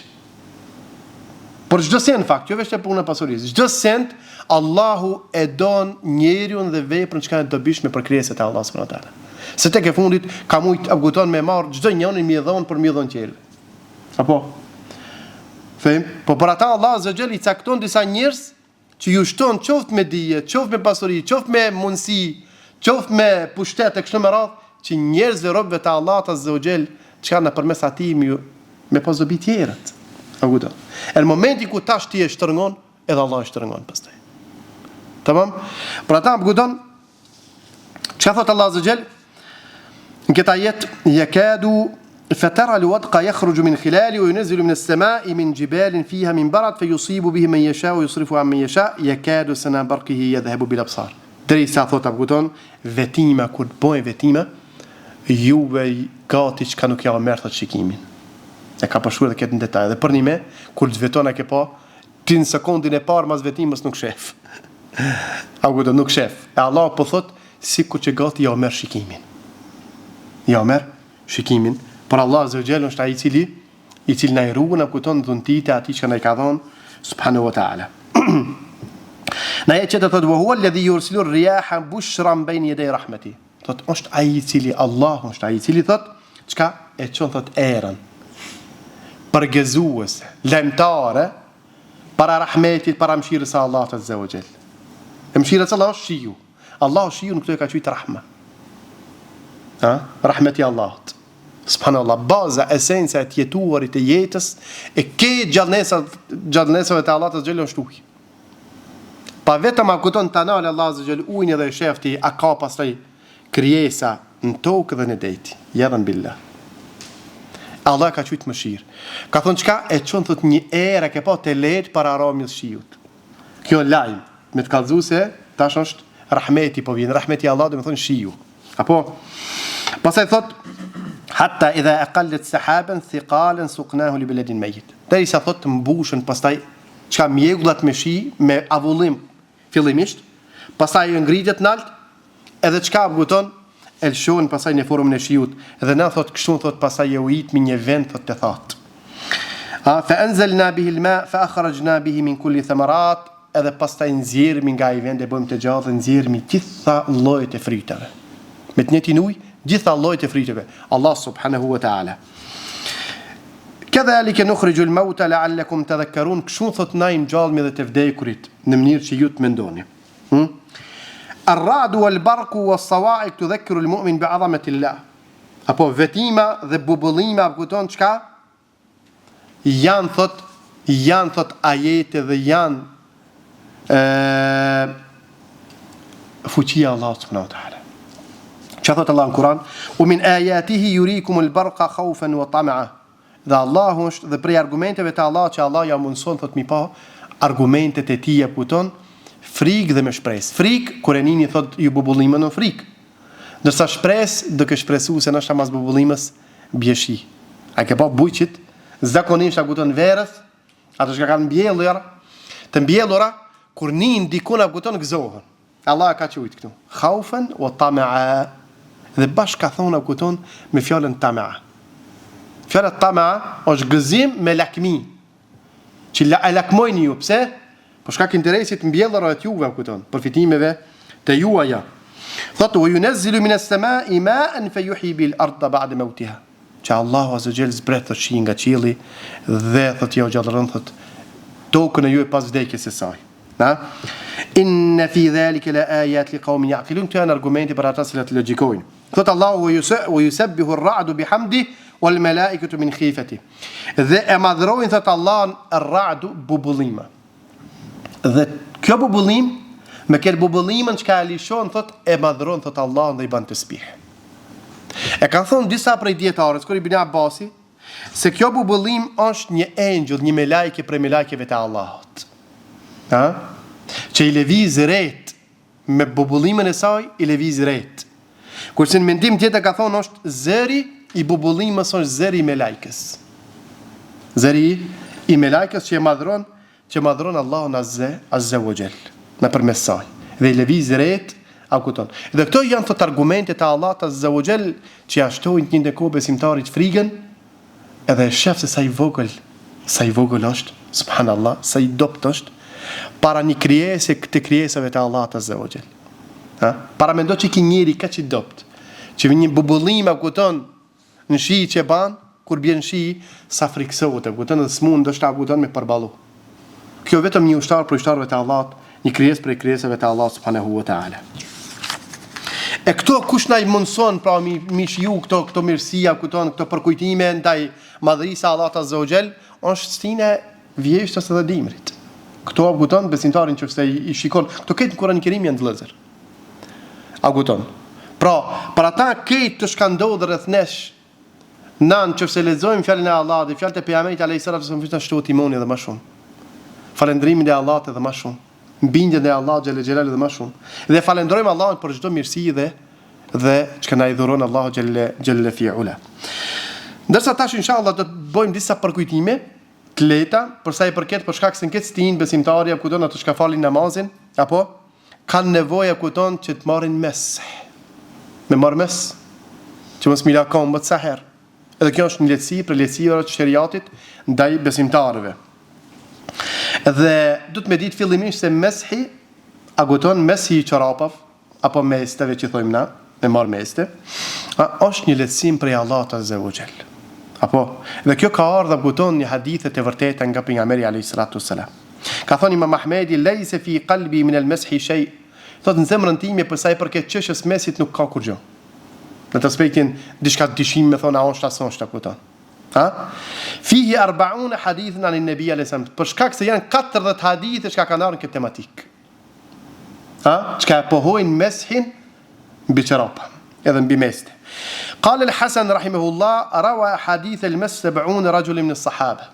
Por çdo sent fakt, jo vetëm puna e pasurisë. Çdo sent Allahu e don njeriun dhe veprën që ka të dobishme për krijesat e Allahut subhanahu wa taala. Se tek e fundit ka mujt aguton me marr çdo njërin mi dhon për mi dhon tjerë. Apo po për ata Allah azza xhel i cakton disa njerëz që ju shton qoftë me dije, qoftë me pasuri, qoftë me mundësi, qoftë me pushtet e kështu me radhë, që njerëzve robëve të Allahut azza xhel çka nëpërmes atij me pas dobi tjerët. A kupton? Në momenti ku tash ti e shtrëngon, edhe Allah e shtrëngon pastaj. Tamam? Për ata më kupton çka thot Allah azza xal në këtë ajet yakadu فترى الودق يخرج من خلاله وينزل من السماء من جبال فيها من برد فيصيب به من يشاء ويصرف عن من يشاء يكاد سنا برقه يذهب بالابصار. Derisa thot apo kupton, vetima kur bëjnë vetima, juve gati çka nuk ja merr thot shikimin. E ka pasur edhe këtë në detaj. Dhe për një me, kur të veton e ke pa, ti në sekondin e parë mas vetimës nuk shef. Apo kupton, nuk shef. E Allah po thot sikur që gati ja merr shikimin. Ja merr shikimin. Por Allah azza wa jalla është ai i cili na i ruan apo kupton dhuntitë atij që na i ka dhënë subhanahu wa taala. Na e qëtë thot, huwa alladhi yursilu ar-riyaha bushran bayna yaday rahmati. Thot, është ai i cili Allah është ai i cili thot, çka e çon thot erën. Përgëzuese, lëmtare para rahmetit, para mëshirës së Allahut azza wa jall. Mëshira e Allahut është shiu. Allahu shiu nuk do e ka thujt rahma. Rahmeti Allahut. Subhanallah, baza, esenca e jetuarit e jetës e ke gjallënesave të Allahut azza wa jall është uji. Pa vetëm a kupton të nalë Allah azza wa jall ujin edhe shefti, a ka pastaj krijesa në tokë dhe në deti. Yadhan billah. Allah ka thujt mëshirë. Ka thonë çka e çon thot një erë ke pa të lehtë para aramjes shiut. Kjo lajm me të kallëzuese tash është rahmeti po vjen. Rahmeti Allah do të thonë shiu. Apo pastaj thot hatta idha aqallat sahaban thiqalan suqnahu li baladin mayit. Derisa thot mbushën pastaj çka mjegullat me shi, me avullim fillimisht, pastaj ngritet nalt, edhe çka buton elshon pastaj në formën e shiut. Edhe na thot kështu thot pastaj e ujit me një vend thot të thatë. Fa anzalna bihi al-ma fa akhrajna bihi min kulli thamarat, edhe pastaj nxjerrmi nga ai vend e bëjmë të gjallë, nxjerrmi gjitha llojet e fritave. Me të njëjtin ujë, gjitha llojet e fritave. Allah subhanahu wa ta'ala. Kadhalika nukhriju al-mauta la'allakum tadhakkarun. Kështu thot na i ngjallmi dhe të vdekurit në mënyrë që ju të mendoni. Ar-ra'du wal-barqu was-sawa'iq tudhakkiru al-mu'min bi'azamati Allah. Apo vetima dhe bubullima kupton çka? Janë thot ajete dhe janë fuqia e Allahut subhanahu wa ta'ala. Çka thot Allah në Kur'an? "U min ayatihi yurikum al-barqa khawfan wa tama'a." Dhe Allahu është dhe prej argumenteve të Allah që Allah ja mundson thot mi pa argumentet e tij aputon frikë dhe me shpresë. Frikë kur e nini thot ju bubullimën në frikë. Ndërsa shpresë do të shpresu se nëse mas bubullimës bjeshi. A ke pa bujqit zakonisht aputon verës, ato që kanë mbjellur, të mbjellura kur nin dikun aputon gëzohen. Allah ka thujt këtu. Khaufen wa tama'a. Dhe bashkë ka thonë aputon me fjalën tama'a. Fjala tama është gëzim me lakmi. Që e lakmojnë ju, pse? Për shkak interesit mbjellërave të juve, kupton, përfitimeve të juaja. Thotë u yunazzilu min as-sama'i ma'an fayuhyi bil arda ba'da mawtiha. Që Allahu azza jall zbret të shi nga qielli dhe thotë jo gjallëron thotë tokën e ju e pas vdekjes së saj. Inna fi dhalika la ayat liqaumin ya'qilun. Këto janë argumente për ata që logjikojnë. Thotë Allahu wa yusabbihu ar-ra'du bihamdi wal malaikatu min khifati. Dhe e madhrojnë thot Allah ar-ra'du bubullima. Dhe kjo bubullim me këtë bubullimën çka e lishon thot e madhron thot Allah dhe i ban tasbih. E kanë thonë disa prej dietarëve, kur Ibn Abbasi, se kjo bubullim është një engjëll, një melajke prej melajkeve të Allahut. Që i lëviz ret me bubullimën e saj, i lëviz ret. Kurse në mendim tjetër ka thonë është zëri i bubullimës është zëri i melajkës. Zëri i melajkës që madhron Allahun azza wa jall nëpërmes saj. Dhe i lëviz ret akuton. Dhe këto janë thot argumente të Allahut azza wa jall që ja shtojnë një ndeko besimtarit frikën, edhe shef se sa i vogël është, subhanallah, sa i dopt është para një krijese këtë krijesave të Allahut azza wa jall. Para mendo që ki njeri ka që dopt, që një bubullim akuton në shi që ban, kur bjen shi, sa friksohet, akuton dhe s'mund është akuton me përballu. Kjo vetëm një ushtar për ushtarëve të Allahut, një krijesë për krijesave të Allahut subhanahu wa ta'ala. E këto kush na I mundson pra mi shiu këto mirësia, këto përkujtime ndaj madhërisë Allahut Azza wa Jall, është stina vjeshtës edhe dimrit. Këto kupton besimtarin që I shikon, këto këtë në Kur'anin Kerim janë vëllezër. A kupton? Pra, për ata këtë të shkandodhë rreth nesh, nan që lexojmë fjalën e Allahut dhe fjalët e pejgamberit alayhis salatu wasallam, vjen ashtu timoni edhe më shumë. Falëndrimin e Allahut edhe më shumë. Mbindjen e Allahut xhel xhelal edhe më shumë. Dhe falenderojmë Allahun për çdo mirësi dhe çka na I dhuron Allahu xhel fi'ula. Ndërsa tash inshallah do të bëjmë disa përkujtime të lehta për sa I përket për shkak se në këtë stin besimtarja ku don ato që falin namazin apo kanë nevojë kupton që të marrin mes. Me marr mes që mos mila kombët sa herë. Edhe kjo është një lehtësi për lehtësive të shariatit ndaj besimtarëve. Dhe du të me ditë fillimisht se meshi aguton mesi I çorapave apo mesteve që thojmë na, me marr meste, është një lehtësim prej Allahut Azza wa Jall. Apo dhe kjo ka ardhur aguton një hadithe të vërteta nga pejgamberi alayhis salatu wassalam. Ka thënë Imam Ahmedi laysa fi qalbi min al-mashi shay. Thot në zemrën time për sa I përket çështjes mesit nuk ka kurrë. Në të aspektin diçka dishim me thonë a është ason është kupton. Fihi 40 hadithun anin nabi alayhis salam. Për shkak se janë 40 hadithe që kanë ardhur në këtë tematik. Çka pohojnë meshin mbi çorapa, edhe mbi meste. قال الحسن رحمه الله روى حديث المس 70 رجل من الصحابة.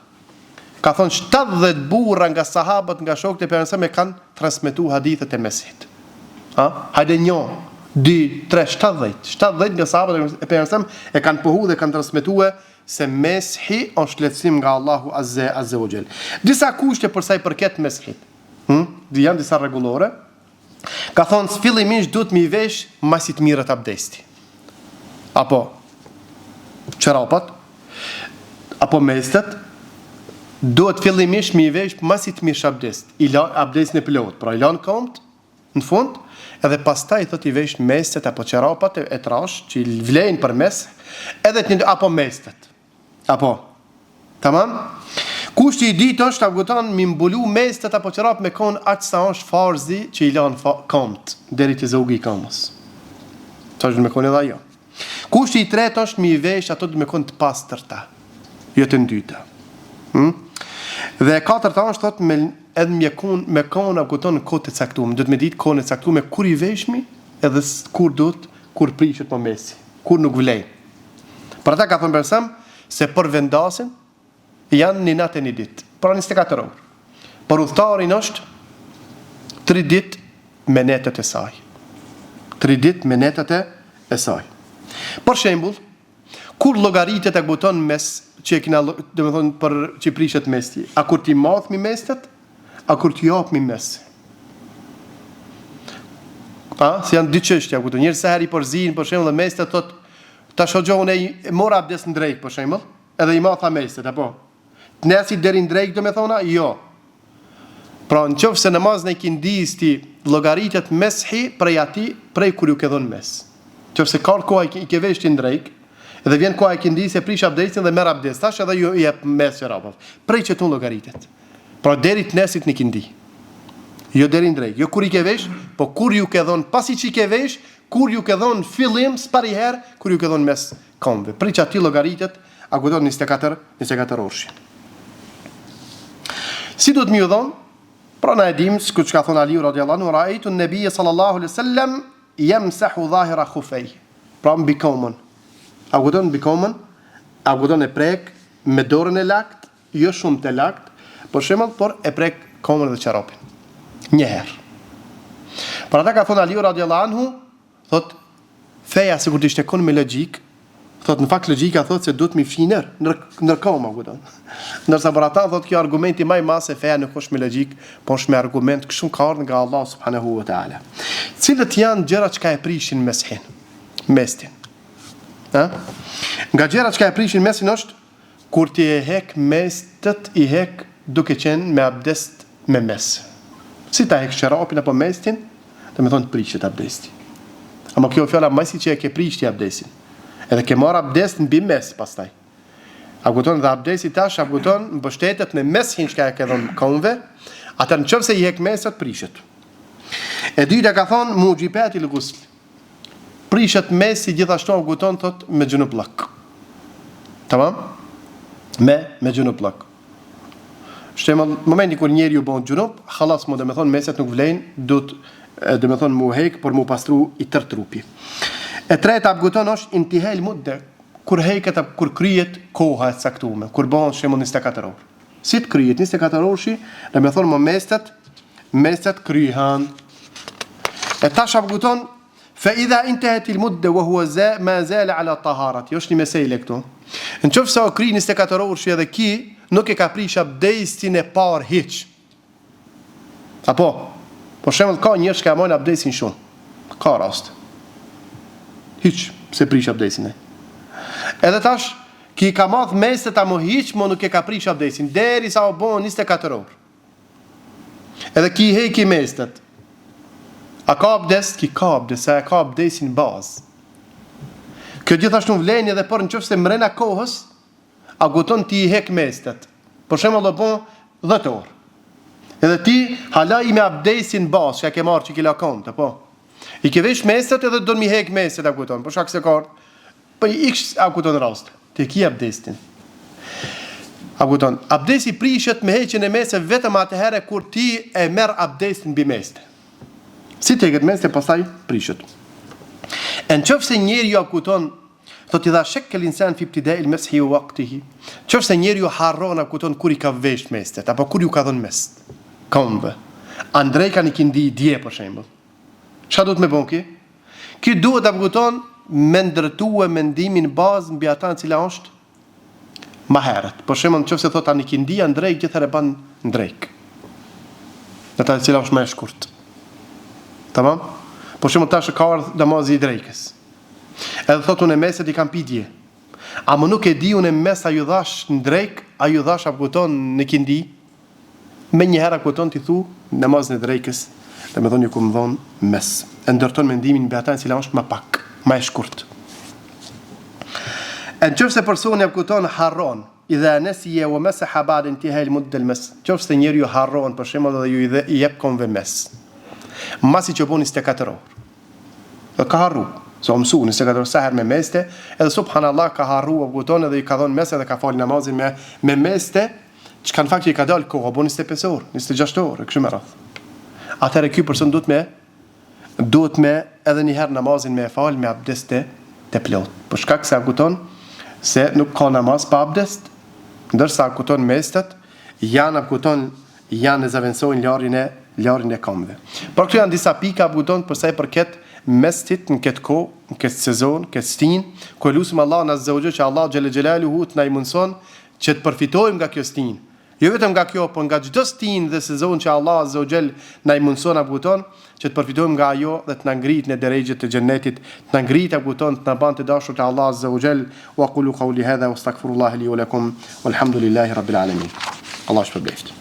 Ka thonë 70 burra nga sahabët nga shokët e pejgamberit kanë transmetuar hadithet e mesit. Hajde 1, 2, 3, 70 nga sahabët e pejgamberit e kanë pohu dhe kanë transmetuar se meshi është lehtësim nga Allahu Azza wa Jall. Disa kushte për sa I përket meshit. Janë disa rregullore. Ka thonë fillimisht duhet mi vesh masi të mirët abdesti. Apo çorapat apo mestet duhet fillimisht mi vesh masi të mirë abdest. Abdestin e plot, pra I lan këmbët në fund, edhe pastaj thot I vesh mestet apo çorapat e trash që vlejnë për mes, edhe apo mestet. Apo. Tamam? Kushti I dytë është aguton mi mbulu mestet apo çorap me kon aq sa është farzi që I lan këmbët deri te zogu I këmbës. Çfarë me kon edhe ajo. Kushti I tretë është mi vesh ato me kon të pastërta, jo të ndyta. Dhe e katërta është thot edhe me kon aguton në kohë të caktuar. Do të më ditë kohën e caktuar me kur I veshmi edhe kur prishet po mesi, kur nuk vlej. Për ata ka thënë bersam se për vendasin janë një natë e një ditë, pra 24 orë. Për udhëtarin është 3 ditë me netët e saj. 3 ditë me netët e saj. Për shembull, kur llogaritet e buton mes që e kena, domethënë për që prishet mesti, a kur ti madh mi mestet, a kur ti jap mi mes. Se janë dy çështja këtu. Njëherë sa herë I përzin, për shembull, dhe mestet thot tash hoxhon e mora abdes në drejk, për shembull, edhe I matha mestet, apo. Të nesi deri në drejk, do me thona, jo. Pra në qoftë se namazin e kindisti llogaritet meshi prej kur ju ke dhënë mes. Qoftë se ka koha I ke vesh ti në drejk, edhe vjen koha e kindis e prish abdestin dhe merr abdest, tash edhe ju jep mes çorapave. Prej që tu llogaritet. Pra deri të nesit në kindi. Jo deri në drejk, jo kur I ke vesh, po kur ju ke dhënë pasi që I ke vesh, kur ju ke dhënë fillim s'pari herë, kur ju ke dhënë mes këmbëve. Prej që aty llogaritet aguton 24 orë. Si do të më dhon? Pra na e dim, siç ka thënë Aliu radhiyallahu anhu, ra'aytu an-nabiy sallallahu alaihi wasallam yamsahu dhahira khufayhi. Pra mbi këmbën. Aguton mbi këmbën, aguton e prek me dorën e lakt, jo shumë të lakt, por shembull, por e prek këmbën dhe çorapin. Një herë. Pra ata ka thënë Aliu radhiyallahu anhu, thot feja sikur të ishte kon me logjik, thot në fakt logjika thot se duhet mi fshiner ndër këmbë, kupton. Ndërsa për ata thot kjo argumenti më I madh se feja nuk është me logjik, po është me argument që shumë ka ardhur nga Allah subhanahu wa taala. Cilët janë gjërat që e prishin mestin? Nga gjërat që e prishin mesin është kur ti e hek mestet I hek duke qenë me abdest me mes. Si ta hek çorapin apo mestin, do të thonë të prishet abdesti. Ama kjo fjala më si që e ke prishti abdestin. Edhe ke marr abdest mbi mes pastaj. Aguton dhe abdesti tash aguton mbështetet në meshin që ka dhënë këmbëve, atë nëse I hek mesat prishet. E dyta ka thonë mujibatil ghusl. prishet mesi gjithashtu aguton thot me gjunup llak. Tamam? Me gjunup llak. Shembull, momenti kur njeriu bën gjunup, xhallas më domethën meset nuk vlen, duhet domethën mu hek por mu pastru i tër trupi. E treta aguton është intihal mudde, kur heket kur kryhet koha e caktuar, kur bën shembull 24 orë. Si të kryhet 24 orëshi, domethën më meset kryhen. E tash aguton فإذا انتهت المدة وهو ما زال على طهارة. Është një mesele këtu. Nëse o kri 24 orësh edhe ki nuk e ka prish abdesin e parë hiç. Apo, për shembull ka njerëz që marrin abdesin shumë. Ka rast. Hiç se prish abdesin e. Edhe tash ki ka marrë meset apo hiç, mo nuk e ka prish abdesin derisa u bën 24 orë. Edhe ki heki mestet. A ka abdes? Ki ka abdes, a ka abdesin bazë. Kjo gjithashtu vlen edhe por nëse mrena kohës, aguton ti i hek mestet. Për shembull do bën 10 orë. Edhe ti hala i me abdesin bazë, që ke marrë që ki lakon, po. I ke vesh mestet edhe do mi hek mestet aguton, për shkak se ka po i x aguton rast. Ti ki abdesin. Aguton, abdesi prishet me heqjen e meseve vetëm atëherë kur ti e merr abdesin mbi mesete. Si të këtë mes të pasaj prishet. E në qëfë se njeri ju akuton, thot i dha shek ke l'insan fi ibtidai al-mashi wa waqtihi. Qëfë se njeri ju harron akuton kur i ka vesh mestet, apo kur ju ka dhënë mes. Këmbë. Andrej ka një kindi i dje, për shembull. Qa duhet me bon ki? Ki duhet akuton me ndërtua mendimin bazë mbi ata në cila është ma herët. Për shembull, qëfë se thot a një kindi, Andrej gjithëherë ban ndrejk. Ata në cila është ma e shkurt. Tamam? Por shumë tash ka ardhur namazi i drekës. Edhe thotë unë meset i kam pi dje. A më nuk e di unë mes a ju dhash në drek, a ju dhash aputon në kindi, me njëherë aputon t'i thu namazin e drekës, dhe me thonë ju ku më dhonë mes. E ndërton mendimin mbi ata në cila është ma pak, ma e shkurt. E në qëfë se personi aputon harron, idha nasiya wa masaha ba'da intihai al-mudda al-mas. Qëfë se njeriu harron, për shembull dhe ju i jep konve mes. Masi që bën 24 orë. Dhe ka harru. So mësu 24 orë seher me meste, edhe subhanallah ka harru abuton edhe i ka dhënë mes edhe ka fal namazin me meste, që kanë fakt që i ka dalë kohë, bën 25 orë, 26 orë, kështu me radhë. Atëherë ky person duhet me edhe një herë namazin me fal me abdes të plot. Për shkak se abuton se nuk ka namaz pa abdes, ndërsa abuton mestet janë e zaventësojnë larjen e këmbëve. Por këtu janë disa pika abuton për sa i përket mestit në këtë kohë, në këtë sezon, këtë stin, ku lutim Allahun azza wa jalla që Allah xhel xhelaluhu të na i mundson që të përfitojmë nga kjo stin. Jo vetëm nga kjo, por nga çdo stin dhe sezon që Allah azza wa jalla na i mundson abuton që të përfitojmë nga ajo dhe të na ngrit në drejtë të xhenetit, të na ngrit abuton të na bën të dashur te Allah azza wa jalla. Wa qulu qawli hadha wastaghfirullaha li wa lakum walhamdulillahi rabbil alamin. Allah shpërblet.